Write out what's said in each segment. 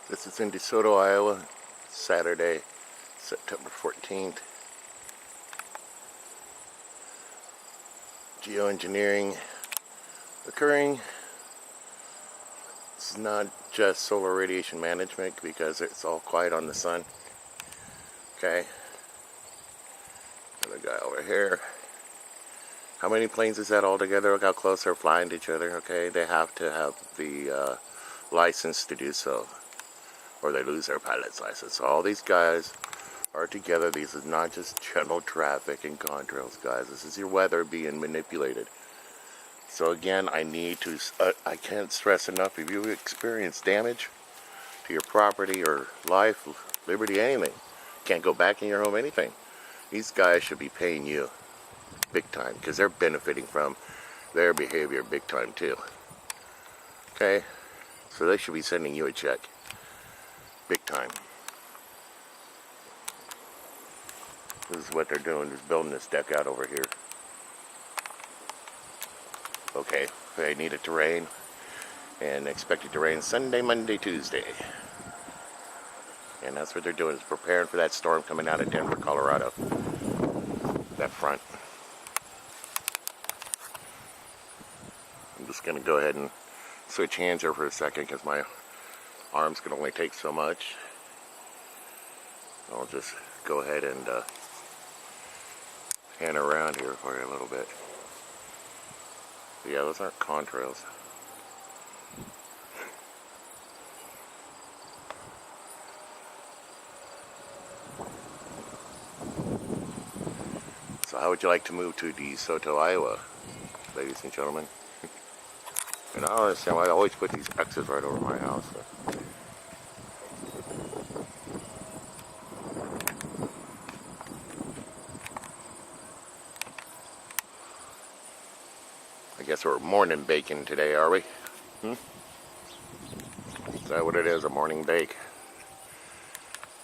This is in Desoto, Iowa, Saturday, September 14th. Geo-engineering occurring. This is not just solar radiation management because it's all quiet on the sun. Okay. Another guy over here. How many planes is that all together? Look how close they're flying to each other. Okay, they have to have the license to do so, or they lose their pilot's license. So all these guys are together. These is not just general traffic and contrails, guys. This is your weather being manipulated. So again, I need to, I can't stress enough, if you experience damage to your property or life, liberty, anything, can't go back in your home, anything, these guys should be paying you big time because they're benefiting from their behavior big time too. Okay, so they should be sending you a check big time. This is what they're doing, is building this deck out over here. Okay, they need it to rain, and expect it to rain Sunday, Monday, Tuesday. And that's what they're doing, is preparing for that storm coming out of Denver, Colorado. That front. I'm just going to go ahead and switch hands here for a second because my arms can only take so much. I'll just go ahead and pan around here for you a little bit. Yeah, those aren't contrails. So how would you like to move to Desoto, Iowa, ladies and gentlemen? And I don't understand why I always put these X's right over my house. So. I guess we're morning baking today, are we? Is that what it is, a morning bake?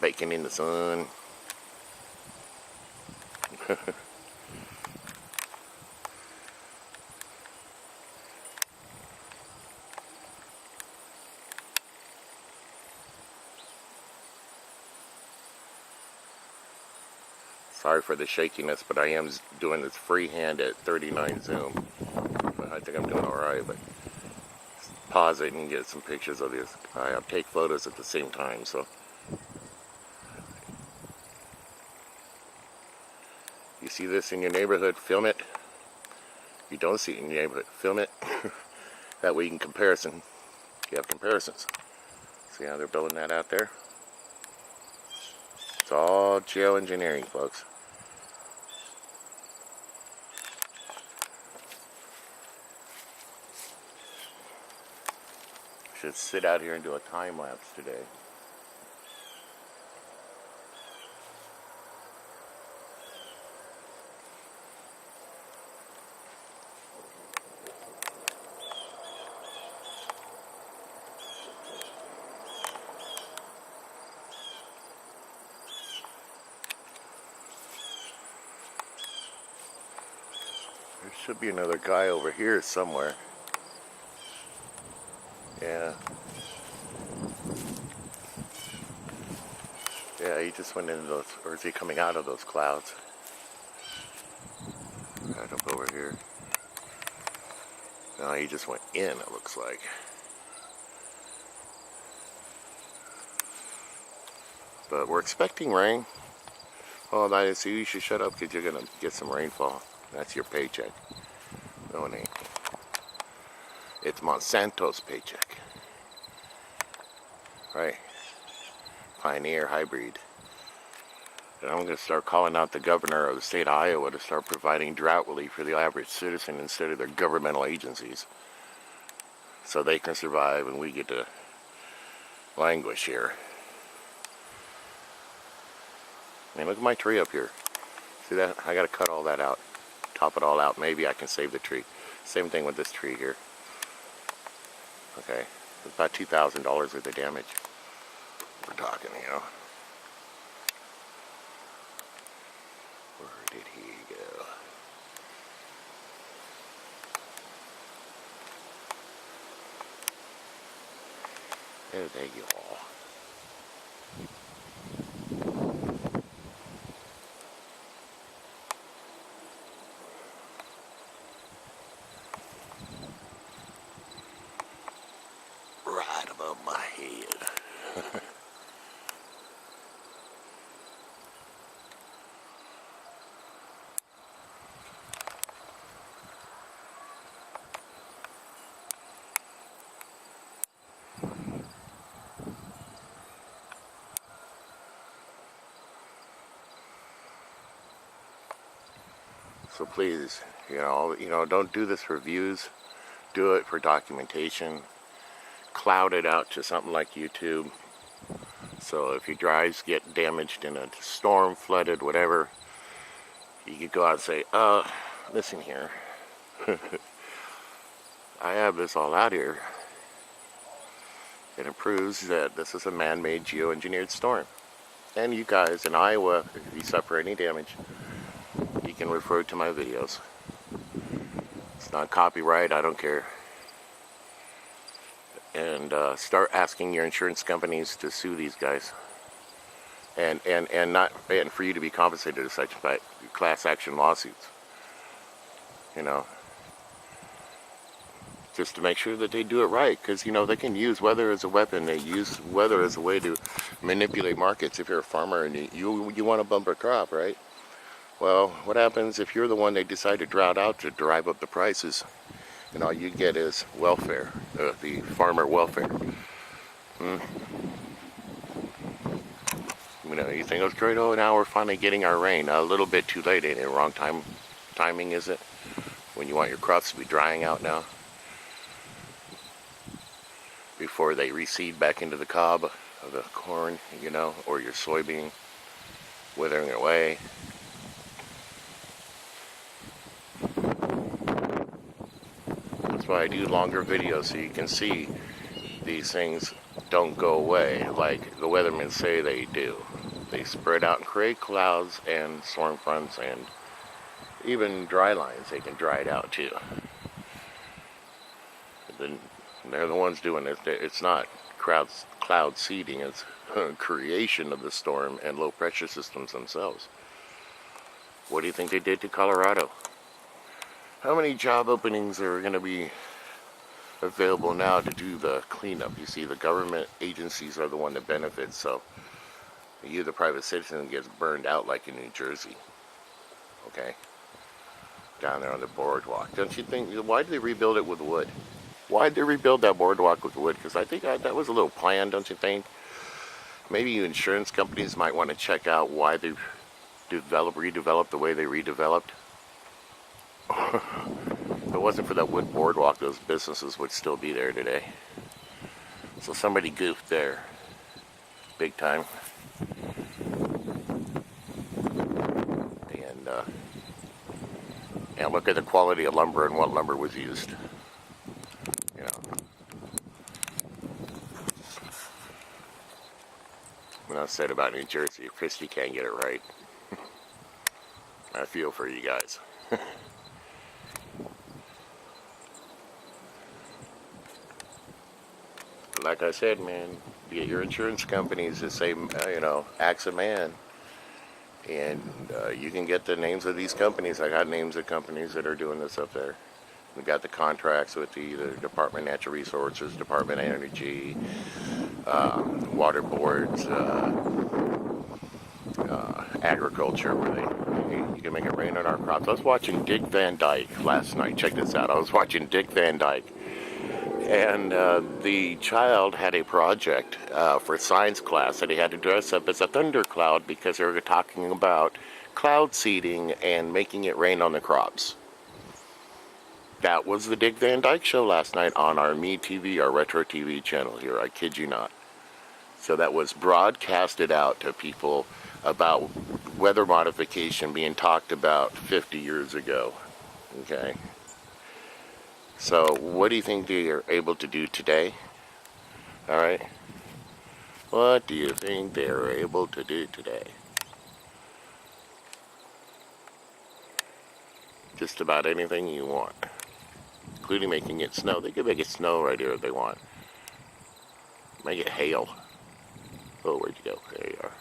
Baking in the sun. Sorry for the shakiness, but I am doing this freehand at 39 zoom. I think I'm doing alright, but pause it and get some pictures of this. I take photos at the same time, so. You see this in your neighborhood, film it. If you don't see it in your neighborhood, film it. That way you can comparison. You have comparisons. See how they're building that out there? It's all geo-engineering, folks. Should sit out here and do a time lapse today. There should be another guy over here somewhere. Yeah. Yeah, he just went into those, or is he coming out of those clouds? Right up over here. No, he just went in, it looks like. But we're expecting rain. Oh, that is, you should shut up because you're going to get some rainfall. That's your paycheck. No, it ain't. It's Monsanto's paycheck. Right. Pioneer hybrid. And I'm going to start calling out the governor of the state of Iowa to start providing drought relief for the average citizen instead of their governmental agencies. So they can survive and we get to languish here. I mean, look at my tree up here. See that? I got to cut all that out. Top it all out. Maybe I can save the tree. Same thing with this tree here. Okay. It's about $2,000 worth of damage. We're talking, you know. Where did he go? There you are. So please, don't do this for views. Do it for documentation. Cloud it out to something like YouTube. So if your drives get damaged in a storm, flooded, whatever, you could go out and say, listen here. I have this all out here. And it proves that this is a man-made geo-engineered storm. And you guys in Iowa, if you suffer any damage, you can refer to my videos. It's not copyright, I don't care. And start asking your insurance companies to sue these guys. And for you to be compensated as such by class action lawsuits. Just to make sure that they do it right, because they can use weather as a weapon. They use weather as a way to manipulate markets. If you're a farmer and you want a bumper crop, right? Well, what happens if you're the one they decide to drought out to drive up the prices, and all you get is welfare, the farmer welfare? You think, it's great, now we're finally getting our rain. A little bit too late, ain't it? Wrong timing, is it? When you want your crops to be drying out now, before they reseed back into the cob of the corn, or your soybean withering away. That's why I do longer videos, so you can see these things don't go away like the weathermen say they do. They spread out and create clouds and storm fronts, and even dry lines, they can dry it out too. Then they're the ones doing it. It's not cloud seeding, it's creation of the storm and low pressure systems themselves. What do you think they did to Colorado? How many job openings are going to be available now to do the cleanup? You see, the government agencies are the one that benefits, so you, the private citizen, gets burned out like in New Jersey. Okay? Down there on the boardwalk. Don't you think, why did they rebuild it with wood? Why did they rebuild that boardwalk with wood? Because I think that was a little planned, don't you think? Maybe insurance companies might want to check out why they redeveloped the way they redeveloped. If it wasn't for that wood boardwalk, those businesses would still be there today. So somebody goofed there. Big time. And look at the quality of lumber and what lumber was used. When I said about New Jersey, if Christie can't get it right, I feel for you guys. Like I said, man, get your insurance companies to say, axe a man. And you can get the names of these companies. I got names of companies that are doing this up there. We got the contracts with the Department of Natural Resources, Department of Energy, water boards, agriculture, where you can make it rain on our crops. I was watching Dick Van Dyke last night. Check this out. I was watching Dick Van Dyke. And the child had a project for science class that he had to dress up as a thundercloud because they were talking about cloud seeding and making it rain on the crops. That was the Dick Van Dyke Show last night on our Me TV, our retro TV channel here. I kid you not. So that was broadcasted out to people about weather modification being talked about 50 years ago. Okay. So what do you think they are able to do today? All right. What do you think they are able to do today? Just about anything you want, including making it snow. They could make it snow right here if they want. Make it hail. Oh, where'd you go? There you are.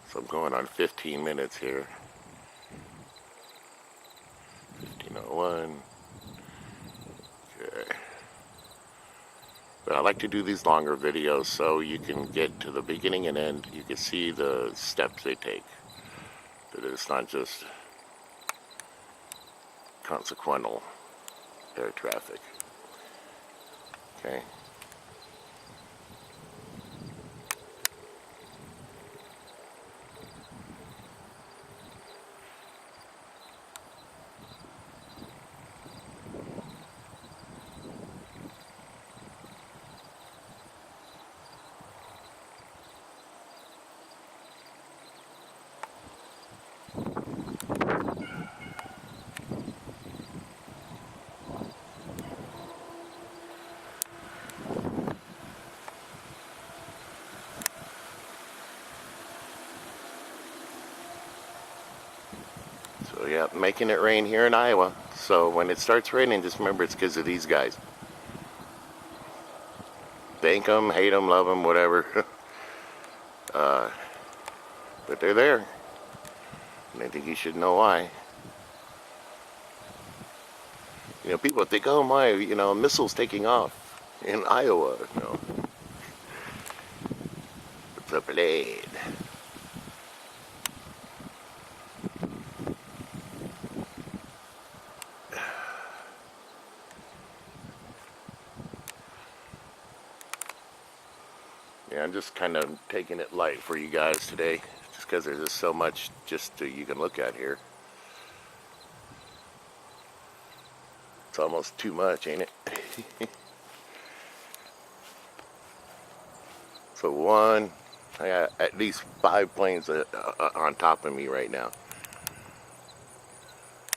So I'm going on 15 minutes here. 15:01. Okay. But I like to do these longer videos so you can get to the beginning and end. You can see the steps they take. That it's not just consequential air traffic. Okay. So yeah, making it rain here in Iowa. So when it starts raining, just remember it's because of these guys. Thank them, hate them, love them, whatever. But they're there. And I think you should know why. You know, people think, oh my, you know, missiles taking off in Iowa. No. It's a blade. Yeah, I'm just kind of taking it light for you guys today. Just because there's just so much you can look at here. It's almost too much, ain't it? So I got at least 5 planes on top of me right now.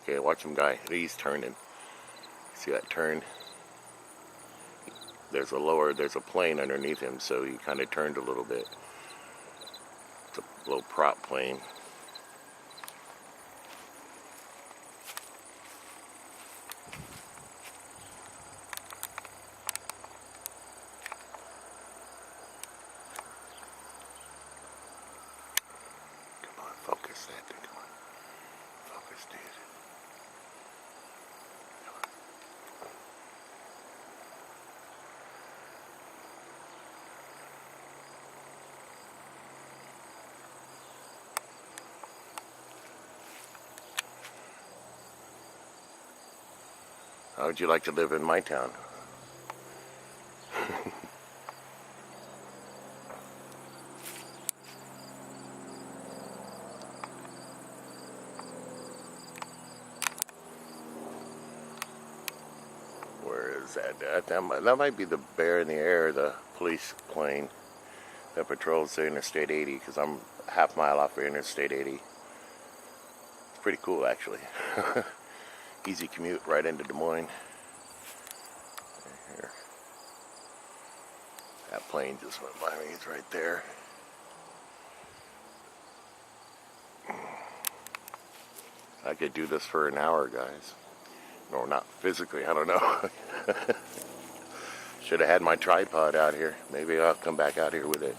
Okay, watch him guy. He's turning. See that turn? There's a plane underneath him, so he kind of turned a little bit. It's a little prop plane. Come on, focus that thing. Come on. Focus, dude. How would you like to live in my town? Where is that? That might be the bear in the air, the police plane that patrols the Interstate 80, because I'm half mile off of Interstate 80. It's pretty cool, actually. Easy commute right into Des Moines. Here. That plane just went by me. It's right there. I could do this for an hour, guys. No, not physically. I don't know. Should have had my tripod out here. Maybe I'll come back out here with it.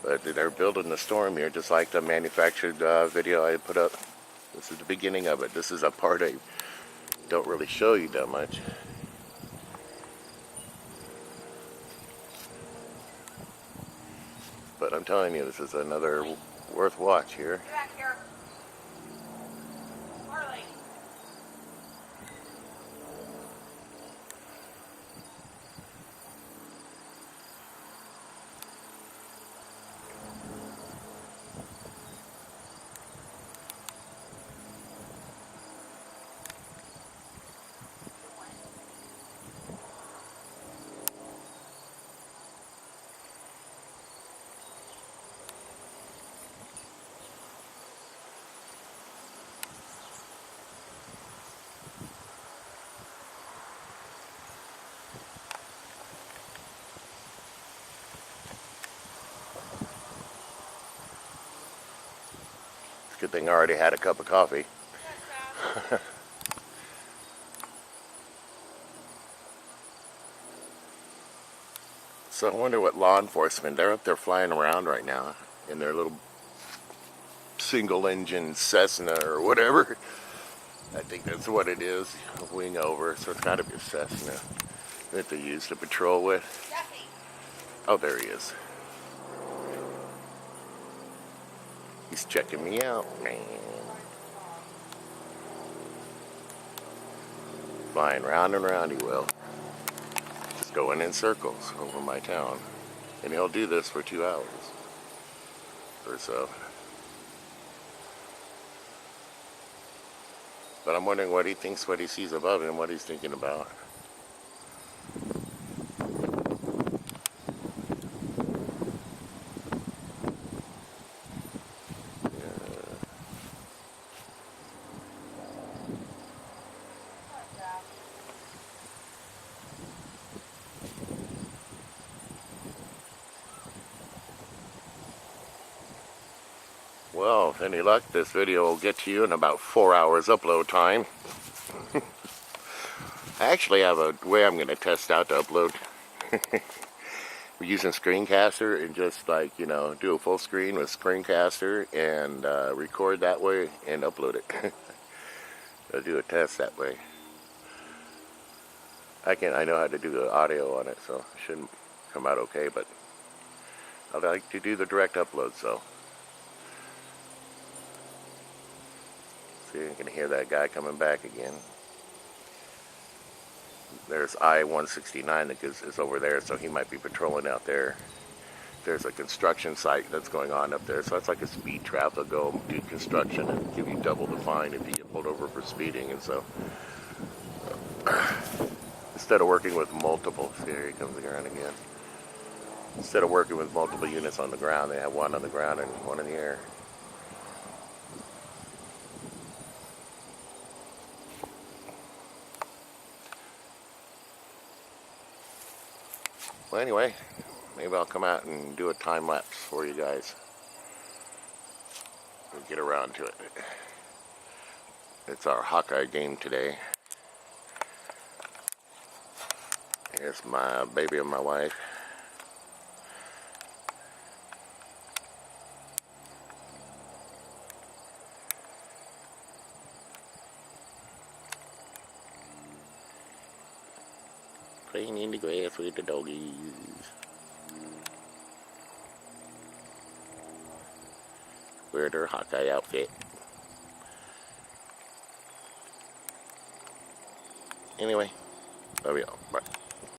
But they're building the storm here, just like the manufactured video I put up. This is the beginning of it. This is a part I don't really show you that much. But I'm telling you, this is another worth watch here. Get back here. Marley. Good thing I already had a cup of coffee. So I wonder what law enforcement, they're up there flying around right now in their little single engine Cessna or whatever. I think that's what it is, a wing over, so it's gotta be a Cessna that they use to patrol with. Oh, there he is. He's checking me out, man. Flying round and round he will. Just going in circles over my town. And he'll do this for 2 hours or so. But I'm wondering what he thinks, what he sees above him, what he's thinking about. Well, with any luck, this video will get to you in about 4 hours upload time. I actually have a way I'm going to test out to upload. We're using Screencaster and just like, you know, do a full screen with Screencaster and record that way and upload it. I'll do a test that way. I know how to do the audio on it, so it shouldn't come out okay, but I like to do the direct upload, so. See, you can hear that guy coming back again. There's I-169 that is over there, so he might be patrolling out there. There's a construction site that's going on up there, so that's like a speed trap. They'll go do construction and give you double the fine if you get pulled over for speeding. And so instead of working with multiple, see, here he comes around again. Instead of working with multiple units on the ground, they have one on the ground and one in the air. Well, anyway, maybe I'll come out and do a time lapse for you guys. We'll get around to it. It's our Hawkeye game today. Here's my baby and my wife. Playing in the grass with the doggies. Wear their Hawkeye outfit. Anyway, love y'all. Bye.